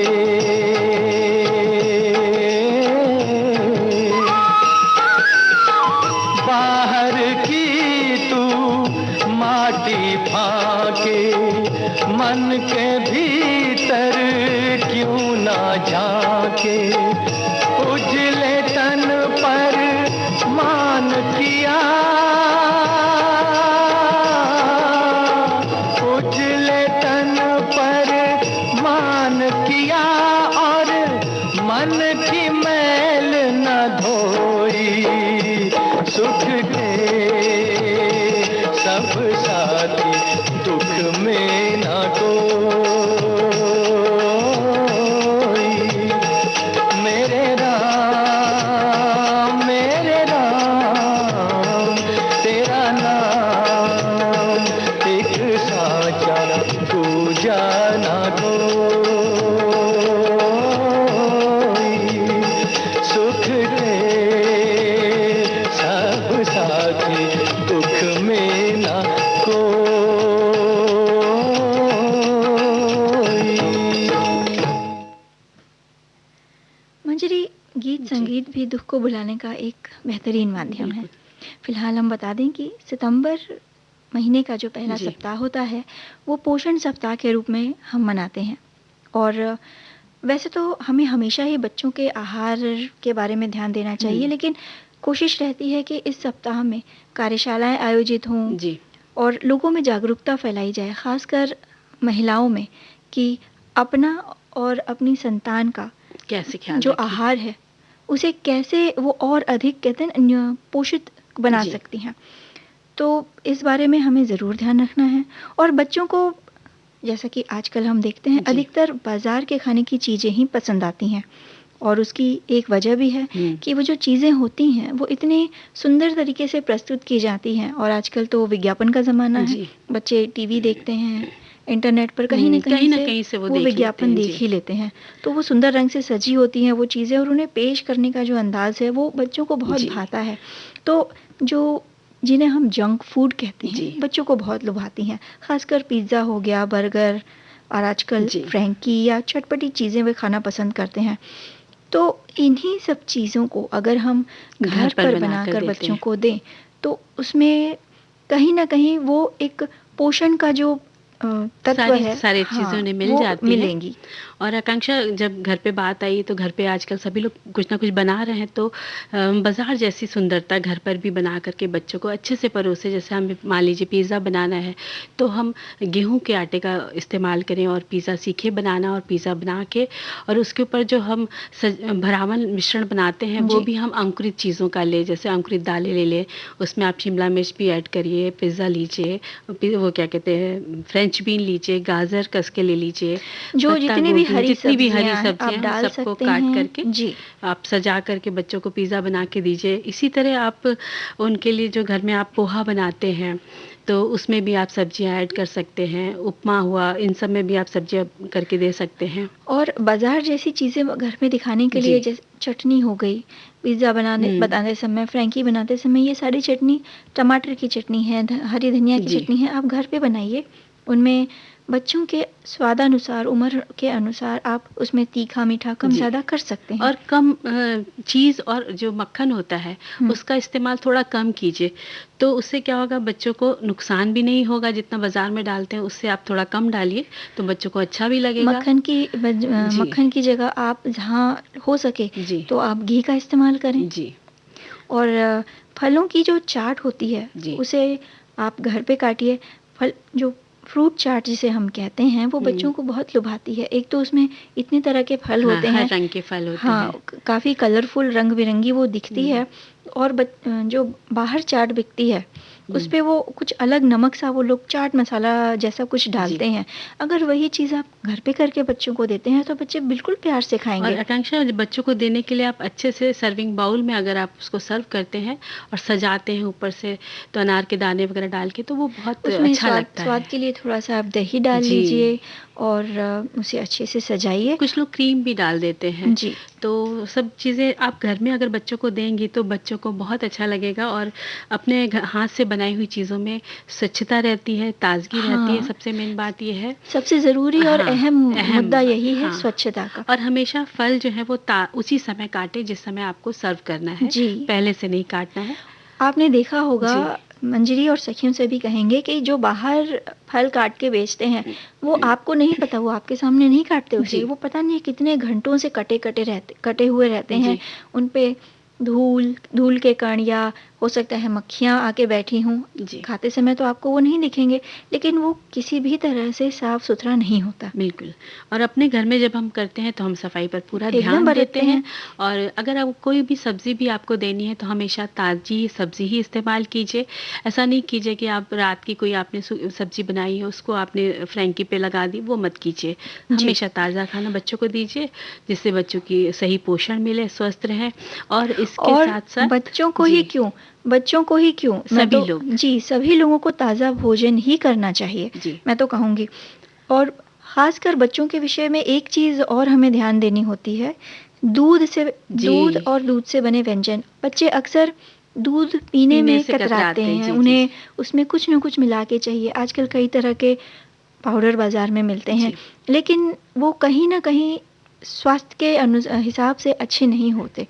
बाहर की तू माटी फाके, मन के भीतर क्यों ना झांके, उजले तन पर मान किया, उजले तन पर मान किया, और मन की मैल न धोई, सुख के सब साथी दुख में न कोई। मेरे राम तेरा नाम एक साचा दूजा ना कोई, सुख के सब साथी दुख में ना कोई। मंजरी, गीत संगीत भी दुख को भुलाने का एक बेहतरीन माध्यम है। फिलहाल हम बता दें कि सितंबर महीने का जो पहला सप्ताह होता है वो पोषण सप्ताह के रूप में हम मनाते हैं। और वैसे तो हमें हमेशा ही बच्चों के आहार के बारे में ध्यान देना चाहिए, लेकिन कोशिश रहती है कि इस सप्ताह में कार्यशालाएं आयोजित हों और लोगों में जागरूकता फैलाई जाए, खासकर महिलाओं में कि अपना और अपनी संतान का कैसे ख्याल जो रखें? आहार है उसे कैसे वो और अधिक कहते हैं पोषित बना जी। सकती हैं। तो इस बारे में हमें ज़रूर ध्यान रखना है। और बच्चों को जैसा कि आजकल हम देखते हैं जी। अधिकतर बाज़ार के खाने की चीज़ें ही पसंद आती हैं। और उसकी एक वजह भी है कि वो जो चीज़ें होती हैं वो इतने सुंदर तरीके से प्रस्तुत की जाती हैं। और आजकल तो विज्ञापन का ज़माना है, जी। बच्चे टीवी देखते हैं, इंटरनेट पर कहीं न कहीं से वो वो देख लेते विज्ञापन हैं। देख जी। ही लेते हैं। तो वो सुंदर रंग से सजी होती हैं वो चीज़ें और उन्हें पेश करने का जो अंदाज़ है वो बच्चों को बहुत जी। भाता है। तो जो जिन्हें हम जंक फूड कहते हैं जी। बच्चों को बहुत लुभाती हैं। ख़ासकर पिज़्ज़ा हो गया, बर्गर और आजकल जी। फ्रैंकी या चटपटी चीज़ें वे खाना पसंद करते हैं। तो इन्हीं सब चीज़ों को अगर हम घर पर बनाकर देते बच्चों हैं। को दें तो उसमें कहीं न कहीं वो एक पोषण का जो तत्व है सारी चीज़ें हाँ, उन्हें मिल वो जाती हैं। मिलेंगी। और आकांक्षा, जब घर पे बात आई तो घर पे आजकल सभी लोग कुछ ना कुछ बना रहे हैं, तो बाज़ार जैसी सुंदरता घर पर भी बना करके बच्चों को अच्छे से परोसे। जैसे हमें मान लीजिए पिज़्ज़ा बनाना है तो हम गेहूँ के आटे का इस्तेमाल करें और पिज़्ज़ा सीखें बनाना, और पिज़्ज़ा बना के और उसके ऊपर जो हम भरावन मिश्रण बनाते हैं वो जी। भी हम अंकुरित चीज़ों का लें। जैसे अंकुरित दालें ले लें, उसमें आप शिमला मिर्च भी ऐड करिए, पिज़्ज़ा लीजिए, वो क्या कहते हैं फ्रेंच बीन लीजिए, गाजर कस के ले लीजिए, जो पत्ता जितनी भी गोभी, हरी जितनी भी हरी सब्जियाँ हैं, आप सब्जियाँ हैं डाल सबको सकते काट हैं। करके जी। आप सजा करके बच्चों को पिज़्ज़ा बना के दीजिए। इसी तरह आप उनके लिए जो घर में आप पोहा बनाते हैं तो उसमें भी आप सब्जियाँ ऐड कर सकते हैं। उपमा हुआ, इन सब में भी आप सब्जियाँ करके दे सकते हैं। और बाज़ार जैसी चीज़ें घर में दिखाने के लिए जी। जैसे चटनी हो गई, पिज़्ज़ा बनाते समय, फ्रैंकी बनाते समय ये सारी चटनी टमाटर की चटनी है, हरी धनिया की जी। चटनी है, आप घर पे बनाइए। उनमें बच्चों के स्वादानुसार, उम्र के अनुसार आप उसमें तीखा, मीठा कम जी। ज़्यादा कर सकते हैं। और कम चीज़ और जो मक्खन होता है हुँ। उसका इस्तेमाल थोड़ा कम कीजिए। तो उससे क्या होगा, बच्चों को नुकसान भी नहीं होगा। जितना बाज़ार में डालते हैं उससे आप थोड़ा कम डालिए तो बच्चों को अच्छा भी लगेगा। जी। मक्खन की जगह आप जहाँ हो सके जी। तो आप घी का इस्तेमाल करें। जी। और फलों की जो चाट होती है जी। उसे आप घर पे काटिए। फल जो फ्रूट चाट जिसे हम कहते हैं वो बच्चों को बहुत लुभाती है। एक तो उसमें इतने तरह के फल हाँ, होते हर हैं, रंग के फल होते हैं। हाँ, काफ़ी कलरफुल रंग-बिरंगी वो दिखती है। और जो बाहर चाट बिकती है उस पे वो कुछ अलग नमक सा वो लोग चाट मसाला जैसा कुछ डालते हैं। अगर वही चीज़ आप घर पे करके बच्चों को देते हैं तो बच्चे बिल्कुल प्यार से और खाएँगे। आकांक्षा, बच्चों को देने के लिए आप अच्छे से सर्विंग बाउल में अगर आप उसको सर्व करते हैं और सजाते हैं ऊपर से तो अनार के दाने वगैरह डाल के, तो वो बहुत उसमें अच्छा लगता स्वाद है। के लिए थोड़ा-सा आप दही डाल जी। लीजिए और उसे अच्छे से सजाइए। कुछ लोग क्रीम भी डाल देते हैं। जी। तो सब चीज़ें आप घर में अगर बच्चों को देंगी तो बच्चों को बहुत अच्छा लगेगा। और अपने हाथ से बनाई हुई चीज़ों में स्वच्छता रहती है, ताज़गी रहती है, हाँ, सबसे मेन बात ये है। सबसे ज़रूरी और हाँ, अहम अहम। मुद्दा यही है हाँ। स्वच्छता का। और हमेशा फल जो है वो उसी समय काटें जिस समय आपको सर्व करना है, जी। पहले से नहीं काटना है। आपने देखा होगा, जी। मंजरी और सखियों से भी कहेंगे कि जो बाहर फल काट के बेचते हैं वो आपको नहीं पता, वो आपके सामने नहीं काटते उसे। जी। वो पता नहीं कितने घंटों से कटे हुए रहते हैं। जी। उन पे धूल के कण या हो सकता है मक्खियाँ आके बैठी हों। जी। खाते समय तो आपको वो नहीं दिखेंगे, लेकिन वो किसी भी तरह से साफ-सुथरा नहीं होता। बिल्कुल। और अपने घर में जब हम करते हैं तो हम सफाई पर पूरा एकदम ध्यान बरतते देते हैं। हैं। और अगर आप कोई भी सब्ज़ी भी आपको देनी है तो हमेशा ताज़ी सब्ज़ी ही इस्तेमाल कीजिए। ऐसा नहीं कीजिए कि आप रात की कोई आपने सब्ज़ी बनाई है उसको आपने फ्रैंकी पे लगा दी, वो मत कीजिए। जी। हमेशा ताज़ा खाना बच्चों को दीजिए जिससे बच्चों की सही पोषण मिले, स्वस्थ रहें। और इसके और साथ-साथ बच्चों को ही क्यों, मैं सभी तो लोग। जी, सभी लोगों को ताज़ा भोजन ही करना चाहिए, जी। मैं तो कहूँगी। और ख़ासकर बच्चों के विषय में एक चीज़ और हमें ध्यान देनी होती है, दूध जी। और दूध से बने व्यंजन। बच्चे अक्सर दूध पीने पीने में से कतराते हैं, जी, जी। उन्हें उसमें कुछ न कुछ मिला के चाहिए। आजकल कई तरह के पाउडर बाज़ार में मिलते हैं, जी। लेकिन वो कहीं न कहीं स्वास्थ्य के हिसाब से अच्छे नहीं होते।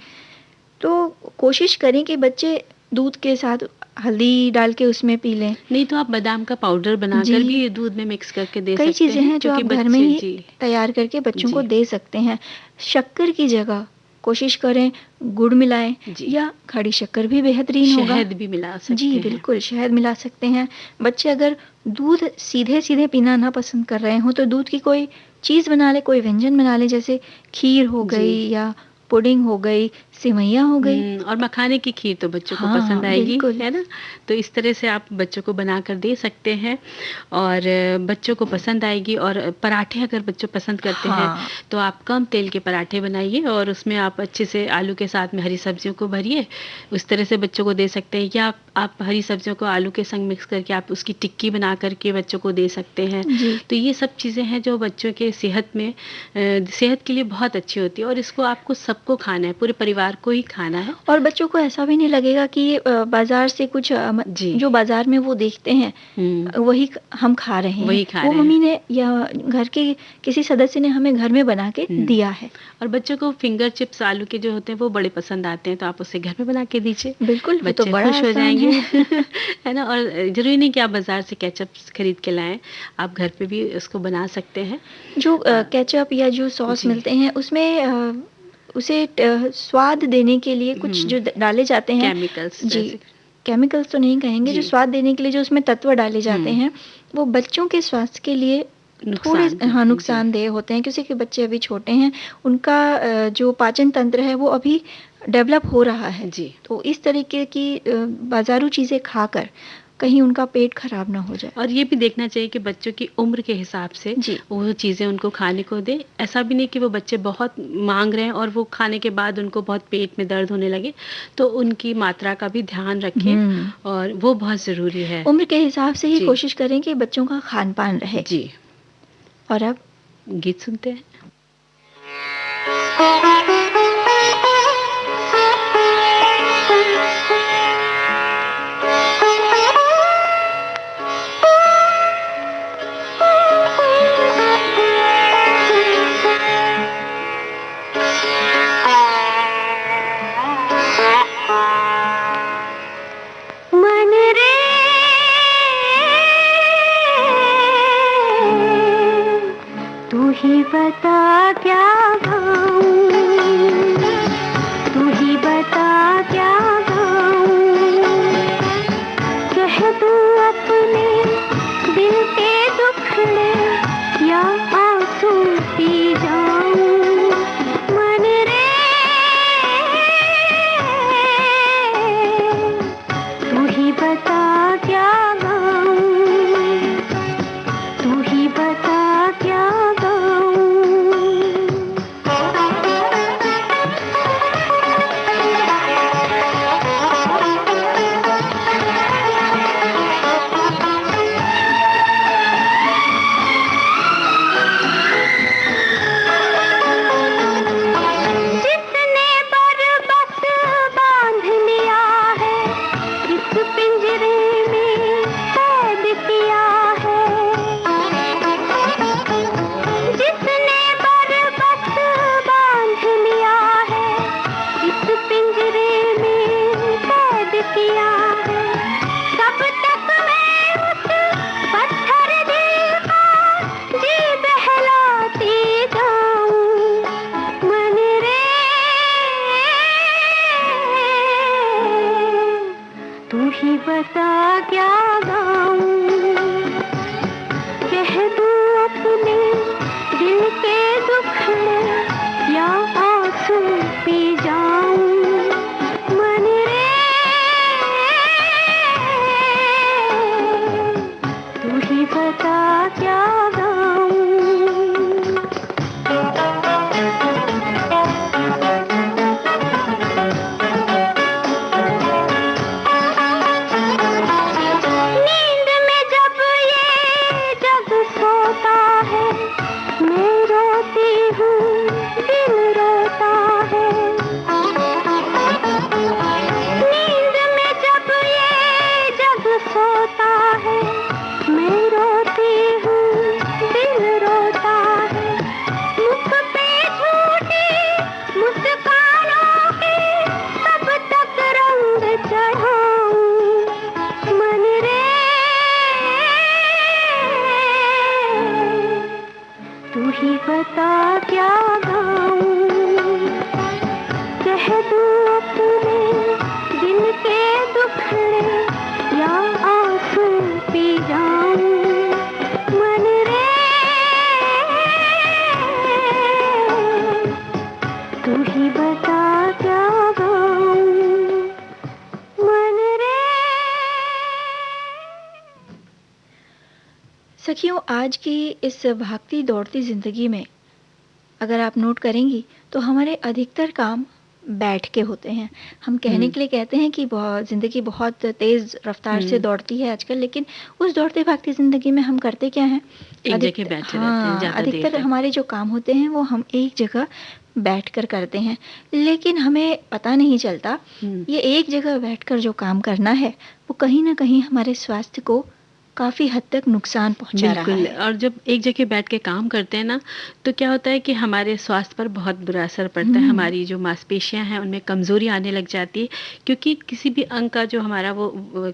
तो कोशिश करें कि बच्चे दूध के साथ हल्दी डाल के उसमें पी लें। नहीं तो आप बादाम का पाउडर बनाकर जी। भी दूध में मिक्स करके दे कई सकते चीज़ें हैं, हैं जो क्योंकि आप घर में बच्चे ही जी। तैयार करके बच्चों को जी। दे सकते हैं। शक्कर की जगह कोशिश करें गुड़ मिलाएं जी। या खड़ी शक्कर भी बेहतरीन होगा। शहद भी मिला सकते जी हैं। बिल्कुल, शहद मिला सकते हैं। बच्चे अगर दूध सीधे-सीधे पीना ना पसंद कर रहे हों तो दूध की कोई चीज़ बना लें, कोई व्यंजन बना लें, जैसे खीर हो जी। गई या पुडिंग हो गई, सेवइयाँ हो गई। और मखाने की खीर तो बच्चों को हाँ, पसंद आएगी, बिल्कुल। है ना? तो इस तरह से आप बच्चों को बनाकर दे सकते हैं और बच्चों को पसंद आएगी। और पराठे अगर बच्चे पसंद करते हैं हाँ। तो आप कम तेल के पराठे बनाइए और उसमें आप अच्छे से आलू के साथ में हरी सब्जियों को भरिए, उस तरह से बच्चों को दे सकते हैं। या आप हरी सब्जियों को आलू के संग मिक्स करके आप उसकी टिक्की बना करके बच्चों को दे सकते हैं। जी। तो ये सब चीज़ें हैं जो बच्चों के सेहत के लिए बहुत अच्छी होती है और इसको आपको सबको खाना है, पूरे परिवार को ही खाना है। और बच्चों को ऐसा भी नहीं लगेगा कि ये बाज़ार से कुछ जी। जो बाज़ार में वो देखते हैं वही हम खा रहे हैं। वही खा वो रहे हैं। मम्मी ने या घर के किसी सदस्य ने हमें घर में बना के दिया है। और बच्चों को फिंगर चिप्स आलू के जो होते हैं वो बड़े पसंद आते हैं, तो आप उसे घर में बना के दीजिए। बिल्कुल, वो तो बच्चे बड़ा खुश हो आसान जाएंगे। है। है ना? और ज़रूरी नहीं कि आप बाज़ार से केचप खरीद के लाएँ, आप घर पे भी उसको बना सकते हैं। जो केचप या जो सॉस जी। मिलते हैं उसमें उसे स्वाद देने के लिए कुछ जो डाले जाते हैं केमिकल्स जी, जैसे। केमिकल्स तो नहीं कहेंगे, जो जी। स्वाद देने के लिए जो उसमें तत्व डाले जाते हैं वो बच्चों के स्वास्थ्य के लिए थोड़े नुकसान नुकसानदेह होते हैं, क्योंकि बच्चे अभी छोटे हैं, उनका जो पाचन तंत्र है वो अभी डेवलप हो रहा है। जी। तो इस तरीके की बाज़ारू चीज़ें खाकर कहीं उनका पेट खराब ना हो जाए। और ये भी देखना चाहिए कि बच्चों की उम्र के हिसाब से जी। वो चीज़ें उनको खाने को दें। ऐसा भी नहीं कि वो बच्चे बहुत माँग रहे हैं और वो खाने के बाद उनको बहुत पेट में दर्द होने लगे, तो उनकी मात्रा का भी ध्यान रखें और वो बहुत ज़रूरी है। उम्र के हिसाब से ही जी। कोशिश करें कि बच्चों का खान-पान रहे। जी। और अब गीत सुनते हैं। मन रे तू ही बता क्या गाऊं, तू ही बता क्या गाऊं, कह दूं अपने दिल के दुखड़े या आंसू पी जाऊं। मन रे तू ही बता क्या गाऊं, तू ही बता क्या गाऊं। जिसने बरबस बांध लिया है, इस पिंजरे में कैद किया है। जिसने बरबस बांध लिया है, इस पिंजरे में कैद किया है। कब तक मैं उस पत्थर दिल का जी बहलाती जाऊं। मन रे तू ही बता क्या गाऊं, कह दूं अपने दिल के दुखड़े या आंसू पी जाऊं। मन रे तू ही बता क्या गाऊं। नींद में जब ये जग सोता है, मैं रोती हूँ, दिल रोता है। नींद में जब ये जग सोता है, मैं रोती हूँ, दिल रोता है। मुख पे झूठी मुस्कानों के कब तक रंग चढ़ाऊं। मन रे तू ही बता क्या गाऊं, आज की इस भागती दौड़ती ज़िंदगी में अगर आप नोट करेंगी तो हमारे अधिकतर काम बैठ के होते हैं। हम कहने के लिए कहते हैं कि ज़िंदगी बहुत तेज़ रफ्तार से दौड़ती है आजकल, लेकिन उस दौड़ते भागती ज़िंदगी में हम करते क्या हैं? एक जगह बैठे रहते हैं ज़्यादा देर अधिकतर तक। हमारे जो काम होते हैं वो हम एक जगह बैठकर करते हैं, लेकिन हमें पता नहीं चलता ये एक जगह बैठकर जो काम करना है वो कहीं न कहीं हमारे स्वास्थ्य को काफ़ी हद तक नुकसान पहुँचा रहा बिल्कुल। है। और जब एक जगह बैठ के काम करते हैं ना, तो क्या होता है कि हमारे स्वास्थ्य पर बहुत बुरा असर पड़ता है। हमारी जो मांसपेशियाँ हैं उनमें कमज़ोरी आने लग जाती है, क्योंकि किसी भी अंग का जो हमारा वो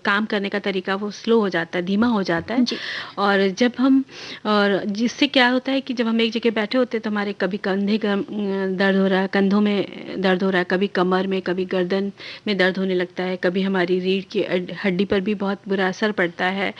काम करने का तरीका वो स्लो हो जाता है, धीमा हो जाता है। जी। और जब हम और जिससे क्या होता है कि जब हम एक जगह बैठे होते हैं तो हमारे कभी कंधे का दर्द हो रहा है, कंधों में दर्द हो रहा है, कभी कमर में, कभी गर्दन में दर्द होने लगता है, कभी हमारी रीढ़ की हड्डी पर भी बहुत बुरा असर पड़ता है।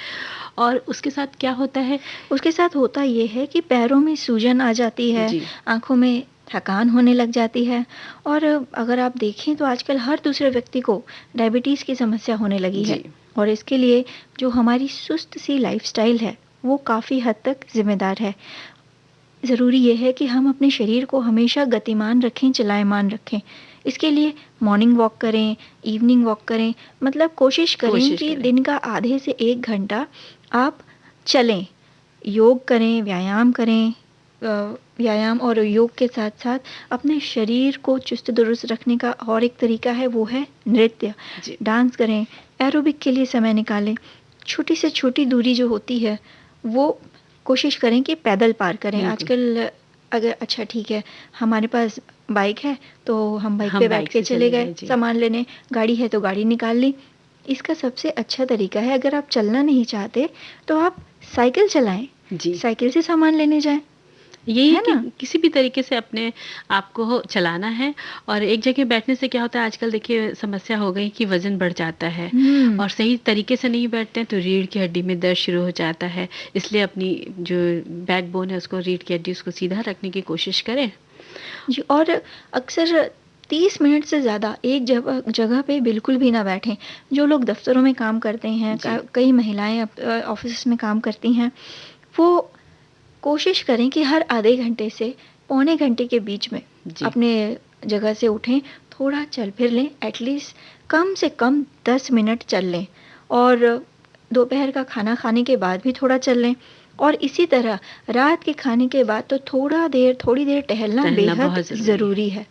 और उसके साथ क्या होता है? उसके साथ होता ये है कि पैरों में सूजन आ जाती है, जी। आँखों में थकान होने लग जाती है, और अगर आप देखें तो आजकल हर दूसरे व्यक्ति को डायबिटीज़ की समस्या होने लगी है। जी। और इसके लिए जो हमारी सुस्त सी लाइफ़स्टाइल है, वो काफ़ी हद तक ज़िम्मेदार है। ज़रूरी ये है कि हम अपने शरीर को हमेशा गतिमान रखें, चलायमान रखें। इसके लिए मॉर्निंग वॉक करें, इवनिंग वॉक करें, मतलब कोशिश करें कि करें। दिन का आधे से 1 घंटा आप चलें, योग करें, व्यायाम करें। व्यायाम और योग के साथ-साथ अपने शरीर को चुस्त-दुरुस्त रखने का और एक तरीका है, वो है नृत्य। जी। डांस करें, एरोबिक के लिए समय निकालें। छोटी से छोटी दूरी जो होती है, वो कोशिश करें कि पैदल पार करें। बिल्कुल। आजकल अगर अच्छा ठीक है, हमारे पास बाइक है, तो हम बाइक हम पे बैठ बाइक के से चले चले गए गए, जी। सामान लेने, गाड़ी है तो गाड़ी निकाल ली। इसका सबसे अच्छा तरीका है, अगर आप चलना नहीं चाहते, तो आप साइकिल चलाएँ, जी। साइकिल से सामान लेने जाएँ। यही है है कि ना? किसी भी तरीके से अपने आप को चलाना है। और एक जगह बैठने से क्या होता है, आजकल देखिए समस्या हो गई कि वज़न बढ़ जाता है और सही तरीके से नहीं बैठते हैं तो रीढ़ की हड्डी में दर्द शुरू हो जाता है। इसलिए अपनी जो बैकबोन है उसको, रीढ़ की हड्डी, उसको सीधा रखने की कोशिश करें। जी, और अक्सर 30 मिनट से ज़्यादा एक जगह पे बिल्कुल भी ना बैठें। जो लोग दफ़्तरों में काम करते हैं, जी। कई महिलाएँ ऑफ़िस में काम करती हैं, वो कोशिश करें कि हर आधे घंटे से पौने घंटे के बीच में जी। अपने जगह से उठें, थोड़ा चल फिर लें, एटलीस्ट कम से कम 10 मिनट चल लें, और दोपहर का खाना खाने के बाद भी थोड़ा चल लें, और इसी तरह रात के खाने के बाद तो थोड़ी देर टहलना बेहद बहुत ज़रूरी है। ज़रूरी है।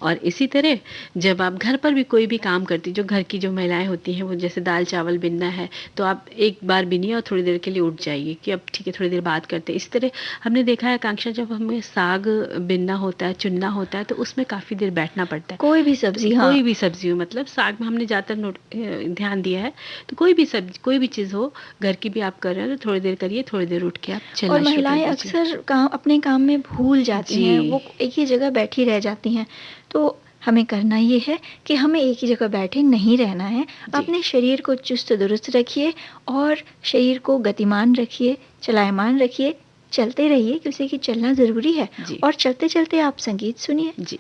और इसी तरह जब आप घर पर भी कोई भी काम करती, जो घर की जो महिलाएँ होती हैं, वो जैसे दाल-चावल बिनना है, तो आप एक बार बिनिए और थोड़ी देर के लिए उठ जाइए कि अब ठीक है, थोड़ी देर बात करते हैं। इस तरह हमने देखा है आकांक्षा, जब हमें साग बिनना होता है, चुनना होता है, तो उसमें काफ़ी देर बैठना पड़ता है। कोई भी सब्ज़ी, हाँ। कोई भी सब्ज़ी हो, मतलब साग में हमने ज़्यादातर ध्यान दिया है। तो कोई भी सब्ज़ी, कोई भी चीज़ हो, घर की भी आप कर रहे हो तो थोड़ी देर करिए, थोड़ी देर उठ के आप चलना और शुरू कर महिलाएँ दीजिए। अक्सर अपने काम में भूल जाती हैं, जी। वो एक ही जगह बैठी रह जाती हैं। तो हमें करना ये है कि हमें एक ही जगह बैठे नहीं रहना है। जी। अपने शरीर को चुस्त-दुरुस्त रखिए और शरीर को गतिमान रखिए, चलायमान रखिए, चलते रहिए, क्योंकि चलना ज़रूरी है। जी। और चलते-चलते आप संगीत सुनिए। जी।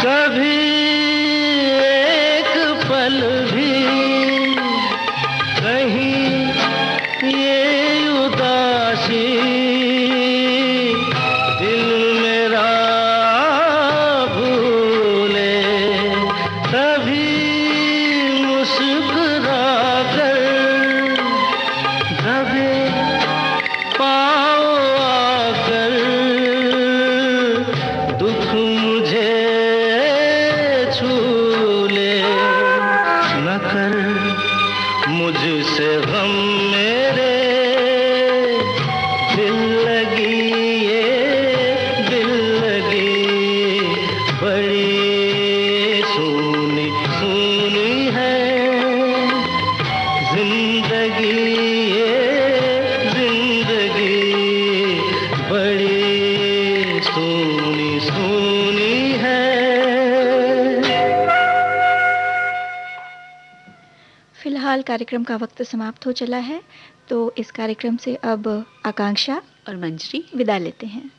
कभी एक पल भी कहीं ये उदासी दिल मेरा भूले, कभी मुस्कुरा कर दबे पाँव आकर दुख मुझे छू ले, न कर मुझसे गम मेरे दिल लगी, ये दिल लगी बड़ी सुनी सुनी है जिंदगी, ये जिंदगी बड़ी फिलहाल कार्यक्रम का वक्त समाप्त हो चला है, तो इस कार्यक्रम से अब आकांक्षा और मंजरी विदा लेते हैं।